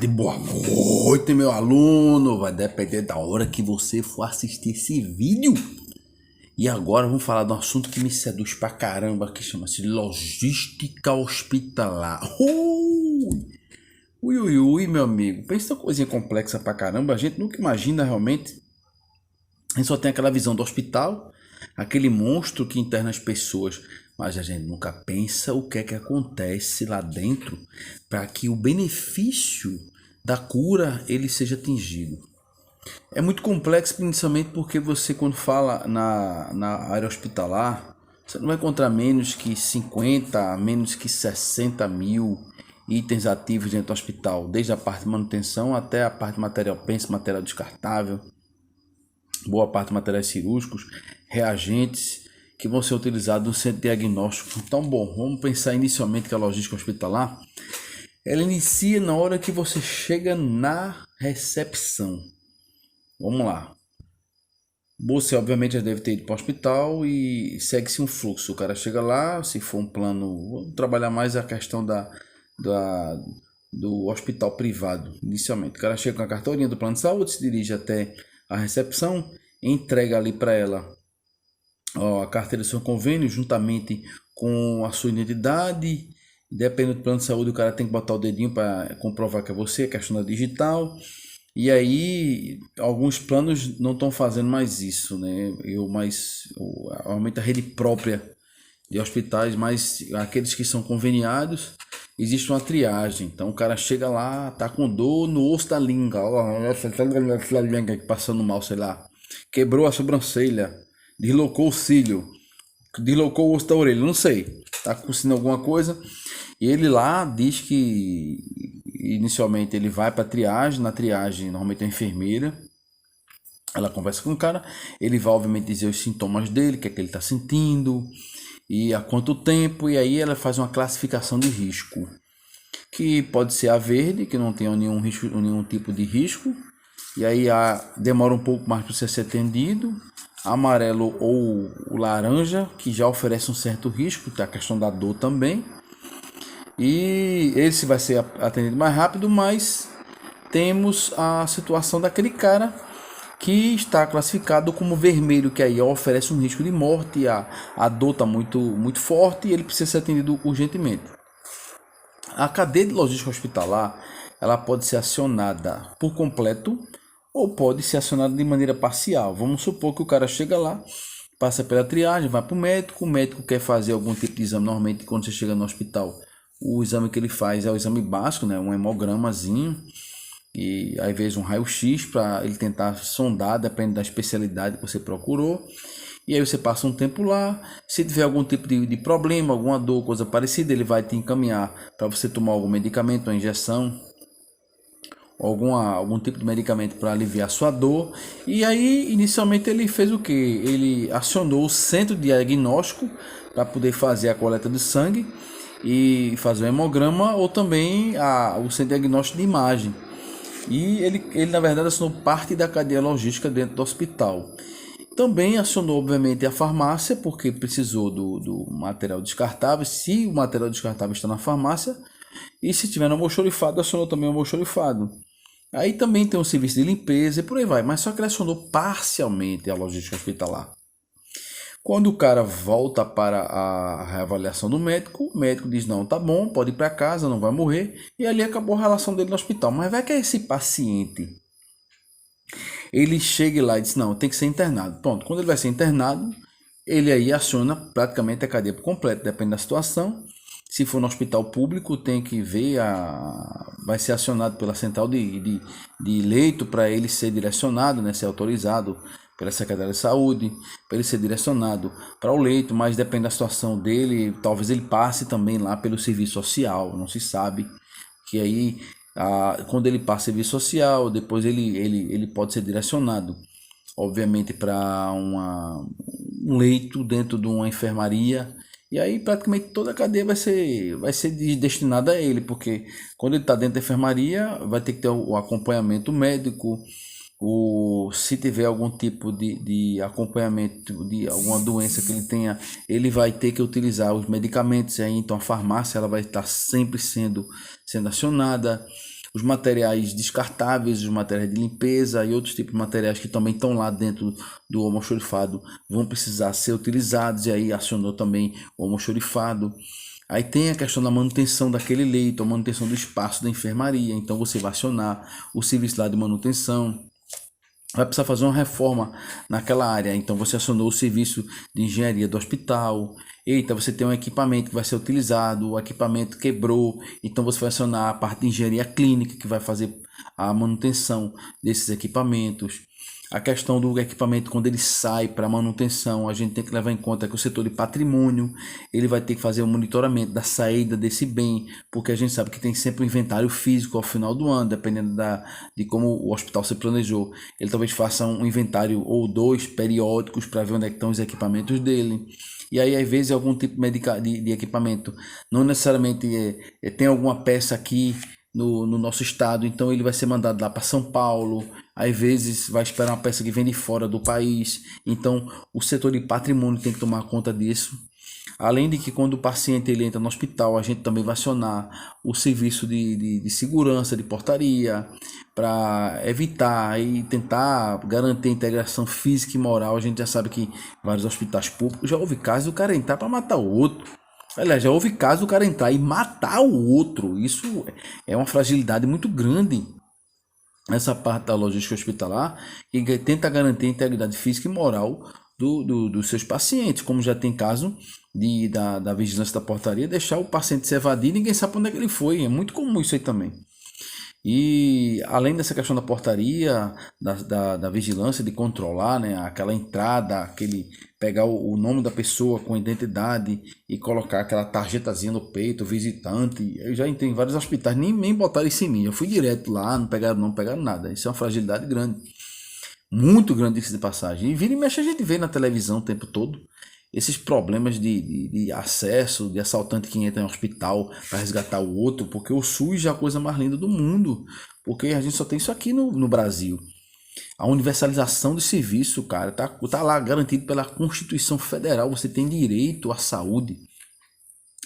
tarde, boa noite, meu aluno. Vai depender da hora que você for assistir esse vídeo. E agora vamos falar de um assunto que me seduz pra caramba, que chama-se logística hospitalar. Ui, meu amigo. Pensa uma coisinha complexa pra caramba. A gente nunca imagina realmente. A gente só tem aquela visão do hospital, aquele monstro que interna as pessoas, mas a gente nunca pensa o que é que acontece lá dentro para que o benefício da cura ele seja atingido. É muito complexo, principalmente porque você, quando fala na área hospitalar, você não vai encontrar menos que 50, menos que 60 mil itens ativos dentro do hospital, desde a parte de manutenção até a parte de material penso, material descartável, boa parte de materiais cirúrgicos, reagentes que vão ser utilizados no centro diagnóstico. Então, bom, vamos pensar inicialmente que a logística hospitalar, ela inicia na hora que você chega na recepção. Vamos lá. Você, obviamente, já deve ter ido para o hospital e segue-se um fluxo. O cara chega lá, se for um plano... Vamos trabalhar mais a questão do hospital privado, inicialmente. O cara chega com a carteirinha do plano de saúde, se dirige até a recepção, entrega ali para ela a carteira do seu convênio, juntamente com a sua identidade. Dependendo do plano de saúde, o cara tem que botar o dedinho para comprovar que é você, a questão da digital. E aí, alguns planos não estão fazendo mais isso, né? Realmente a rede própria de hospitais, mas aqueles que são conveniados, existe uma triagem. Então o cara chega lá, tá com dor no osso da língua, passando mal, sei lá, quebrou a sobrancelha, deslocou o cílio, deslocou o osso da orelha, não sei, tá acontecendo alguma coisa. E ele lá diz que inicialmente ele vai para triagem. Na triagem, normalmente a enfermeira, ela conversa com o cara, ele vai obviamente dizer os sintomas dele, o que é que ele está sentindo e há quanto tempo, e aí ela faz uma classificação de risco, que pode ser a verde, que não tem nenhum risco, nenhum tipo de risco, e aí demora um pouco mais para você ser atendido, amarelo ou o laranja, que já oferece um certo risco, tem a questão da dor também, e esse vai ser atendido mais rápido, mas temos a situação daquele cara que está classificado como vermelho, que aí oferece um risco de morte, a dor está muito forte e ele precisa ser atendido urgentemente. A cadeia de logística hospitalar, ela pode ser acionada por completo ou pode ser acionada de maneira parcial. Vamos supor que o cara chega lá, passa pela triagem, vai para o médico quer fazer algum tipo de exame. Normalmente quando você chega no hospital, o exame que ele faz é o exame básico, né? Um hemogramazinho, e às vezes um raio-x para ele tentar sondar, depende da especialidade que você procurou. E aí você passa um tempo lá, se tiver algum tipo de problema, alguma dor, coisa parecida, ele vai te encaminhar para você tomar algum medicamento, uma injeção, algum tipo de medicamento para aliviar sua dor. E aí inicialmente ele fez o que? Ele acionou o centro de diagnóstico para poder fazer a coleta de sangue e fazer o hemograma, ou também o centro de diagnóstico de imagem. E ele na verdade acionou parte da cadeia logística dentro do hospital. Também acionou obviamente a farmácia, porque precisou do material descartável, se o material descartável está na farmácia, e se tiver no almoxarifado, acionou também o almoxarifado. Aí também tem um serviço de limpeza e por aí vai, mas só que ele acionou parcialmente a logística hospitalar. Quando o cara volta para a reavaliação do médico, o médico diz, não, tá bom, pode ir para casa, não vai morrer, e ali acabou a relação dele no hospital. Mas vai que esse paciente, ele chega lá e diz, não, tem que ser internado. Pronto, quando ele vai ser internado, ele aí aciona praticamente a cadeia por completo, depende da situação. Se for no hospital público, tem que ver, vai ser acionado pela central de leito para ele ser direcionado, né, ser autorizado pela Secretaria de Saúde, para ele ser direcionado para o leito, mas depende da situação dele, talvez ele passe também lá pelo serviço social, não se sabe, que aí quando ele passa serviço social, depois ele pode ser direcionado, obviamente, para um leito dentro de uma enfermaria, e aí praticamente toda a cadeia vai ser destinada a ele, porque quando ele está dentro da enfermaria, vai ter que ter o acompanhamento médico, se tiver algum tipo de acompanhamento de alguma doença que ele tenha, ele vai ter que utilizar os medicamentos. Aí então a farmácia ela vai estar sempre sendo acionada. os materiais descartáveis, os materiais de limpeza e outros tipos de materiais que também estão lá dentro do almoxarifado vão precisar ser utilizados, e aí acionou também o almoxarifado. Aí tem a questão da manutenção daquele leito, a manutenção do espaço da enfermaria, então você vai acionar o serviço lá de manutenção. Vai precisar fazer uma reforma naquela área, então você acionou o serviço de engenharia do hospital. Eita, você tem um equipamento que vai ser utilizado, o equipamento quebrou, então você vai acionar a parte de engenharia clínica que vai fazer a manutenção desses equipamentos. A questão do equipamento, quando ele sai para manutenção, a gente tem que levar em conta que o setor de patrimônio, ele vai ter que fazer o monitoramento da saída desse bem, porque a gente sabe que tem sempre um inventário físico ao final do ano, dependendo de como o hospital se planejou. Ele talvez faça um inventário ou dois periódicos para ver onde é que estão os equipamentos dele. E aí, às vezes, algum tipo de equipamento, não necessariamente tem alguma peça aqui no nosso estado, então ele vai ser mandado lá para São Paulo. Às vezes vai esperar uma peça que vem de fora do país, então o setor de patrimônio tem que tomar conta disso. Além de que quando o paciente ele entra no hospital, a gente também vai acionar o serviço de segurança, de portaria, para evitar e tentar garantir a integração física e moral. A gente já sabe que vários hospitais públicos já houve casos do cara entrar para matar o outro. Aliás, já houve caso do cara entrar e matar o outro. Isso é uma fragilidade muito grande. Essa parte da logística hospitalar, que tenta garantir a integridade física e moral dos seus pacientes, como já tem caso da vigilância da portaria, deixar o paciente se evadir e ninguém sabe onde é que ele foi. É muito comum isso aí também. E além dessa questão da portaria, da vigilância, de controlar, né, aquela entrada, pegar o nome da pessoa com identidade e colocar aquela tarjetazinha no peito, visitante. Eu já entrei em vários hospitais, nem botaram isso em mim. Eu fui direto lá, não pegaram nada. Isso é uma fragilidade grande, muito grande de passagem. E vira e mexe a gente vê na televisão o tempo todo esses problemas de acesso, de assaltante que entra em hospital para resgatar o outro, porque o SUS é a coisa mais linda do mundo, porque a gente só tem isso aqui no Brasil. A universalização do serviço, cara, tá lá garantido pela Constituição Federal. Você tem direito à saúde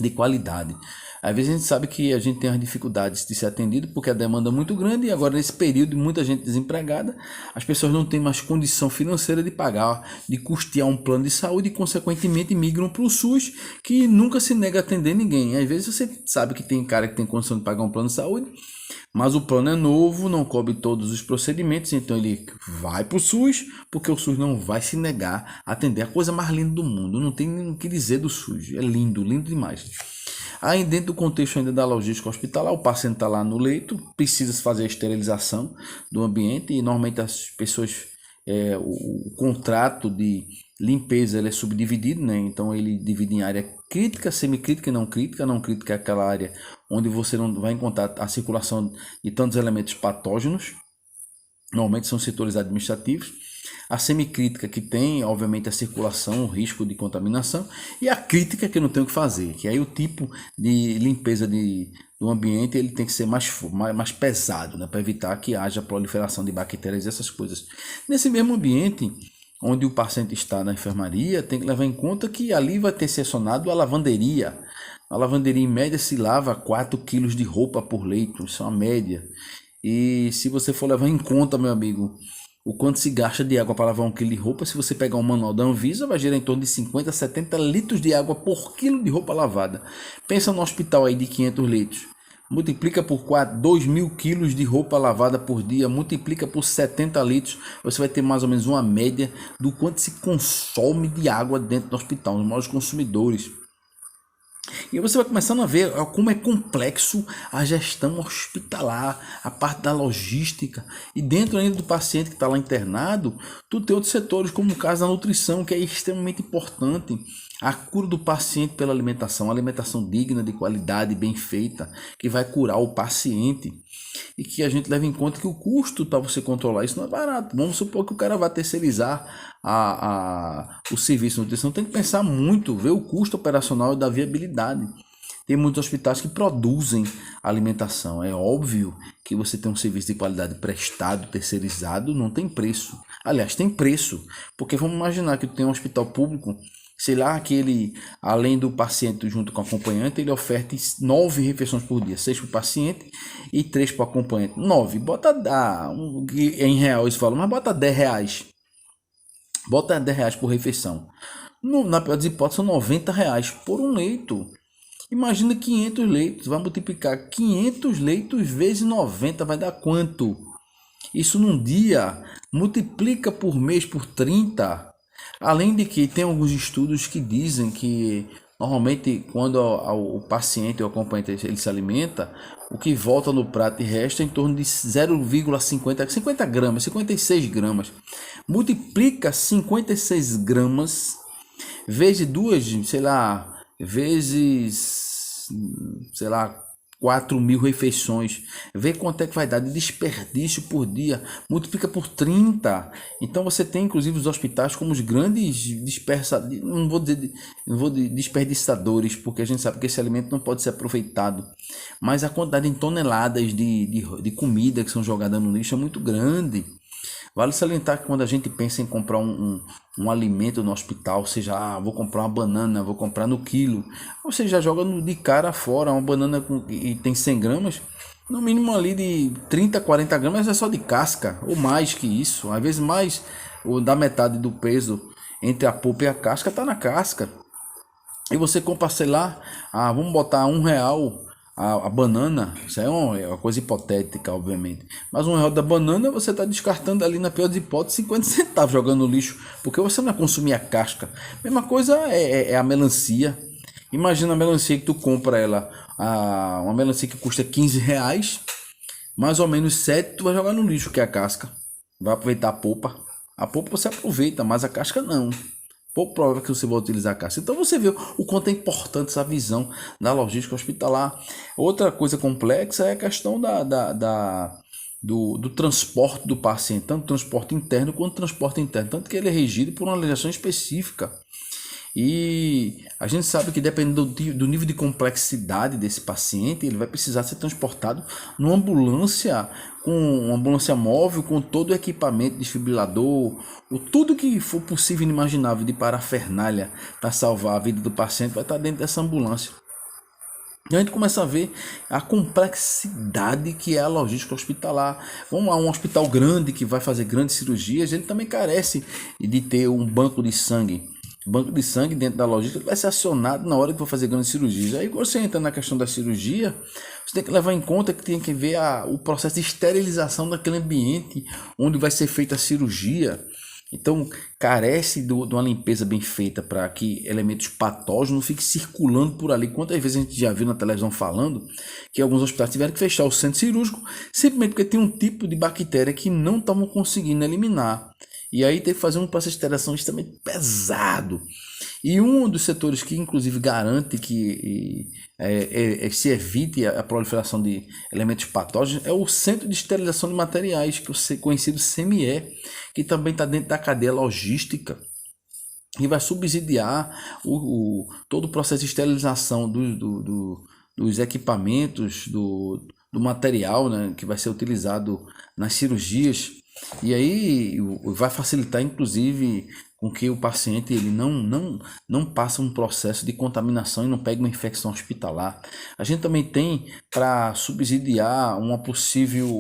de qualidade. Às vezes a gente sabe que a gente tem as dificuldades de ser atendido porque a demanda é muito grande, e agora nesse período de muita gente desempregada, as pessoas não têm mais condição financeira de pagar, de custear um plano de saúde, e consequentemente migram para o SUS, que nunca se nega a atender ninguém. Às vezes você sabe que tem cara que tem condição de pagar um plano de saúde, mas o plano é novo, não cobre todos os procedimentos, então ele vai para o SUS, porque o SUS não vai se negar a atender a coisa mais linda do mundo. Não tem nem o que dizer do SUS, é lindo, lindo demais. Aí dentro do contexto ainda da logística hospitalar, o paciente está lá no leito, precisa fazer a esterilização do ambiente, e normalmente as pessoas, o contrato de limpeza ele é subdividido, né? Então ele divide em área crítica, semicrítica e não crítica. Não crítica é aquela área onde você não vai encontrar a circulação de tantos elementos patógenos, normalmente são setores administrativos. A semicrítica, que tem obviamente a circulação, o risco de contaminação, e a crítica, que não tem o que fazer, que aí o tipo de limpeza do ambiente ele tem que ser mais pesado, né, para evitar que haja proliferação de bactérias e essas coisas. Nesse mesmo ambiente onde o paciente está na enfermaria, tem que levar em conta que ali vai ter acionado a lavanderia. A lavanderia em média se lava 4 kg de roupa por leito, isso é uma média. E se você for levar em conta, meu amigo, o quanto se gasta de água para lavar 1 kg de roupa, se você pegar um manual da Anvisa, vai gerar em torno de 50 a 70 litros de água por quilo de roupa lavada. Pensa no hospital aí de 500 litros. Multiplica por 2.000 quilos de roupa lavada por dia, multiplica por 70 litros, você vai ter mais ou menos uma média do quanto se consome de água dentro do hospital, os maiores consumidores. E você vai começando a ver como é complexo a gestão hospitalar, a parte da logística. E dentro ainda do paciente que está lá internado, tu tem outros setores, como o caso da nutrição, que é extremamente importante. A cura do paciente pela alimentação, alimentação digna, de qualidade, bem feita, que vai curar o paciente. E que a gente leva em conta que o custo para você controlar isso não é barato. Vamos supor que o cara vai terceirizar o serviço de nutrição. Tem que pensar muito, ver o custo operacional e da viabilidade. Tem muitos hospitais que produzem alimentação. É óbvio que você tem um serviço de qualidade prestado, terceirizado, não tem preço. Aliás, tem preço, porque vamos imaginar que tem um hospital público sei lá, que ele, além do paciente junto com o acompanhante, ele oferta 9 refeições por dia, 6 para o paciente e 3 para o acompanhante. 9, bota em real eles falam, mas bota 10 reais. Bota 10 reais por refeição. Na pior das hipóteses, são 90 reais por um leito. Imagina 500 leitos, vai multiplicar 500 leitos vezes 90, vai dar quanto? Isso num dia, multiplica por mês por 30. Além de que tem alguns estudos que dizem que normalmente quando o paciente ou o acompanhante ele se alimenta, o que volta no prato e resta é em torno de 0,50 gramas, 56 gramas. Multiplica 56 gramas vezes duas, sei lá, vezes, sei lá, 4.000 refeições, vê quanto é que vai dar de desperdício por dia, multiplica por 30. Então você tem inclusive os hospitais como os grandes dispersadores, não vou dizer desperdiçadores, porque a gente sabe que esse alimento não pode ser aproveitado, mas a quantidade em toneladas de comida que são jogadas no lixo é muito grande. Vale salientar que quando a gente pensa em comprar um alimento no hospital, seja, vou comprar uma banana, vou comprar no quilo, você já joga de cara fora uma banana e tem 100 gramas, no mínimo ali de 30, 40 gramas é só de casca, ou mais que isso, às vezes mais, ou da metade do peso entre a polpa e a casca está na casca. E você compra, sei lá, vamos botar R$ 1 a banana, isso é uma coisa hipotética, obviamente. Mas R$ 1 da banana você está descartando ali, na pior das hipóteses, 50 centavos jogando no lixo, porque você não vai consumir a casca. Mesma coisa é a melancia. Imagina a melancia que tu compra ela, uma melancia que custa R$ 15, mais ou menos 7 tu vai jogar no lixo, que é a casca. Vai aproveitar a polpa. A polpa você aproveita, mas a casca não. Pouco provável que você vai utilizar a casca. Então você vê o quanto é importante essa visão da logística hospitalar. Outra coisa complexa é a questão do transporte do paciente, tanto transporte interno quanto transporte interno, tanto que ele é regido por uma legislação específica. E a gente sabe que dependendo do nível de complexidade desse paciente, ele vai precisar ser transportado numa ambulância, com uma ambulância móvel, com todo o equipamento, desfibrilador, tudo que for possível e inimaginável de parafernália para salvar a vida do paciente vai estar dentro dessa ambulância. E a gente começa a ver a complexidade que é a logística hospitalar. Vamos lá, um hospital grande que vai fazer grandes cirurgias, ele também carece de ter um banco de sangue. Banco de sangue dentro da logística vai ser acionado na hora que for fazer grandes cirurgias. Aí quando você entra na questão da cirurgia, você tem que levar em conta que tem que ver o processo de esterilização daquele ambiente onde vai ser feita a cirurgia. Então carece de uma limpeza bem feita para que elementos patógenos não fiquem circulando por ali. Quantas vezes a gente já viu na televisão falando que alguns hospitais tiveram que fechar o centro cirúrgico simplesmente porque tem um tipo de bactéria que não estavam conseguindo eliminar. E aí tem que fazer um processo de esterilização extremamente pesado. E um dos setores que inclusive garante que se evite a proliferação de elementos patógenos é o Centro de Esterilização de Materiais, que é o conhecido CME, que também está dentro da cadeia logística e vai subsidiar todo o processo de esterilização dos equipamentos, do material, né, que vai ser utilizado nas cirurgias. E aí vai facilitar inclusive com que o paciente ele não passe um processo de contaminação e não pegue uma infecção hospitalar. A gente também tem, para subsidiar uma possível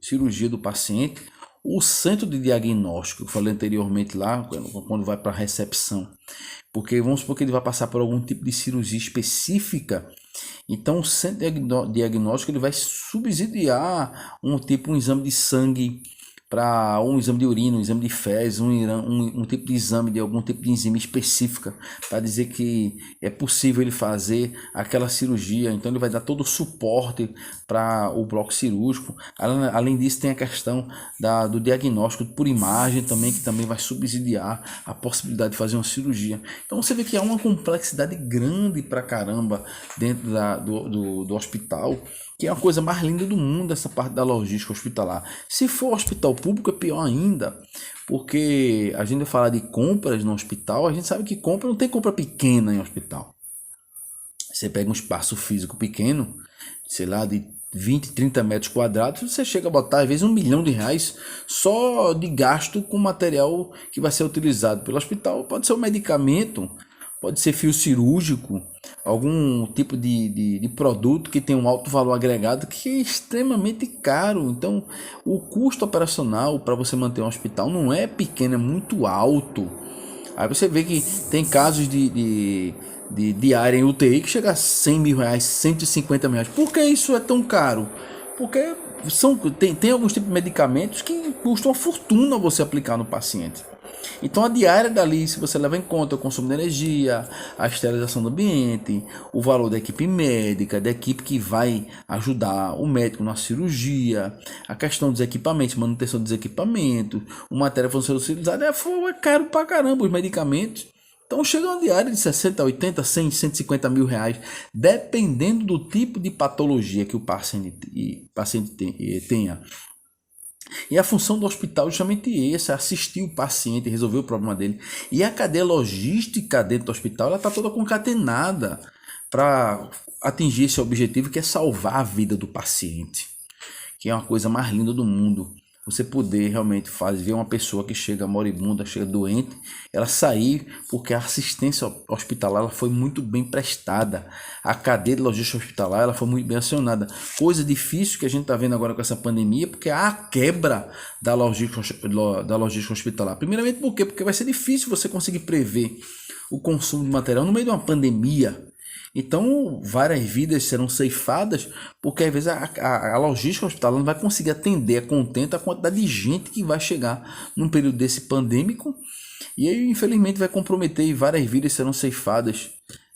cirurgia do paciente, o centro de diagnóstico, que eu falei anteriormente lá, quando vai para a recepção. Porque vamos supor que ele vai passar por algum tipo de cirurgia específica. Então o centro de diagnóstico ele vai subsidiar um exame de sangue, para um exame de urina, um exame de fezes, um tipo de exame de algum tipo de enzima específica, para dizer que é possível ele fazer aquela cirurgia. Então ele vai dar todo o suporte para o bloco cirúrgico. Além disso tem a questão do diagnóstico por imagem também, que também vai subsidiar a possibilidade de fazer uma cirurgia. Então você vê que há uma complexidade grande pra caramba dentro do hospital, que é a coisa mais linda do mundo, essa parte da logística hospitalar. Se for hospital público é pior ainda, porque a gente vai falar de compras no hospital, a gente sabe que não tem compra pequena em hospital. Você pega um espaço físico pequeno, sei lá, de 20, 30 metros quadrados, você chega a botar às vezes R$1 milhão só de gasto com material que vai ser utilizado pelo hospital. Pode ser um medicamento, pode ser fio cirúrgico, algum tipo de produto que tem um alto valor agregado que é extremamente caro. Então, o custo operacional para você manter um hospital não é pequeno, é muito alto. Aí você vê que tem casos de diária em UTI que chega a 100 mil reais, 150 mil reais. Por que isso é tão caro? Porque tem alguns tipos de medicamentos que custam uma fortuna você aplicar no paciente. Então a diária dali, se você leva em conta o consumo de energia, a esterilização do ambiente, o valor da equipe médica, da equipe que vai ajudar o médico na cirurgia, a questão dos equipamentos, manutenção dos equipamentos, o material que ser utilizado, é caro pra caramba os medicamentos. Então chega uma diária de 60, 80, 100, 150 mil reais, dependendo do tipo de patologia que o paciente tenha. E a função do hospital é justamente essa, assistir o paciente, resolver o problema dele. E a cadeia logística dentro do hospital, ela está toda concatenada para atingir esse objetivo, que é salvar a vida do paciente, que é uma coisa mais linda do mundo. Você poder realmente ver uma pessoa que chega moribunda, chega doente, ela sair, porque a assistência hospitalar ela foi muito bem prestada. A cadeia de logística hospitalar ela foi muito bem acionada. Coisa difícil que a gente está vendo agora com essa pandemia, porque há a quebra da logística hospitalar. Primeiramente por quê? Porque vai ser difícil você conseguir prever o consumo de material no meio de uma pandemia. Então, várias vidas serão ceifadas, porque às vezes a logística hospitalar não vai conseguir atender a contento a quantidade de gente que vai chegar num período desse pandêmico, e aí, infelizmente, vai comprometer e várias vidas serão ceifadas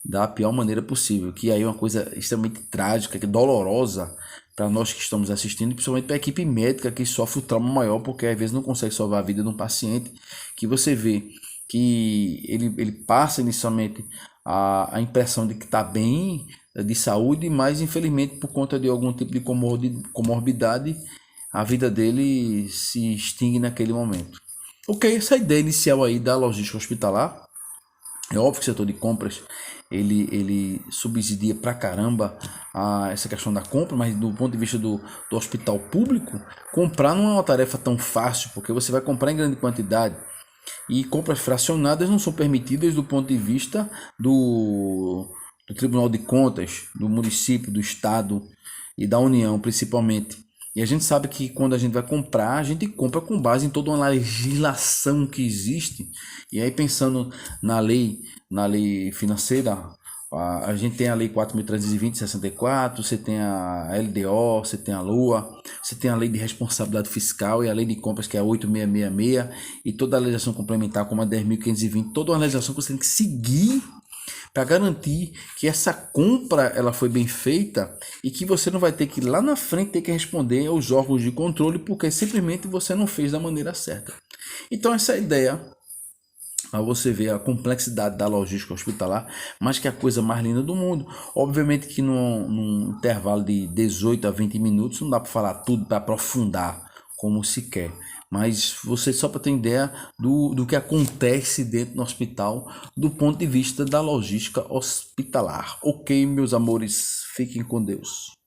da pior maneira possível, que aí é uma coisa extremamente trágica, dolorosa para nós que estamos assistindo, principalmente para a equipe médica que sofre o trauma maior, porque às vezes não consegue salvar a vida de um paciente, que você vê que ele passa inicialmente a impressão de que está bem de saúde, mas infelizmente por conta de algum tipo de comorbidade, a vida dele se extingue naquele momento. Ok, essa ideia inicial aí da logística hospitalar, é óbvio que o setor de compras ele subsidia pra caramba essa questão da compra, mas do ponto de vista do hospital público, comprar não é uma tarefa tão fácil, porque você vai comprar em grande quantidade. E compras fracionadas não são permitidas do ponto de vista do Tribunal de Contas, do município, do estado e da União principalmente. E a gente sabe que quando a gente vai comprar, a gente compra com base em toda uma legislação que existe. E aí pensando na lei financeira, a gente tem a lei 4.320/64, você tem a LDO, você tem a LOA, você tem a lei de responsabilidade fiscal e a lei de compras, que é a 8.666, e toda a legislação complementar como a 10.520, toda uma legislação que você tem que seguir para garantir que essa compra ela foi bem feita e que você não vai ter que lá na frente ter que responder aos órgãos de controle porque simplesmente você não fez da maneira certa. Então essa ideia, a você ver a complexidade da logística hospitalar, mas que é a coisa mais linda do mundo. Obviamente que num intervalo de 18 a 20 minutos não dá para falar tudo, para aprofundar como se quer. Mas você só para ter ideia do que acontece dentro do hospital do ponto de vista da logística hospitalar. Ok, meus amores, fiquem com Deus.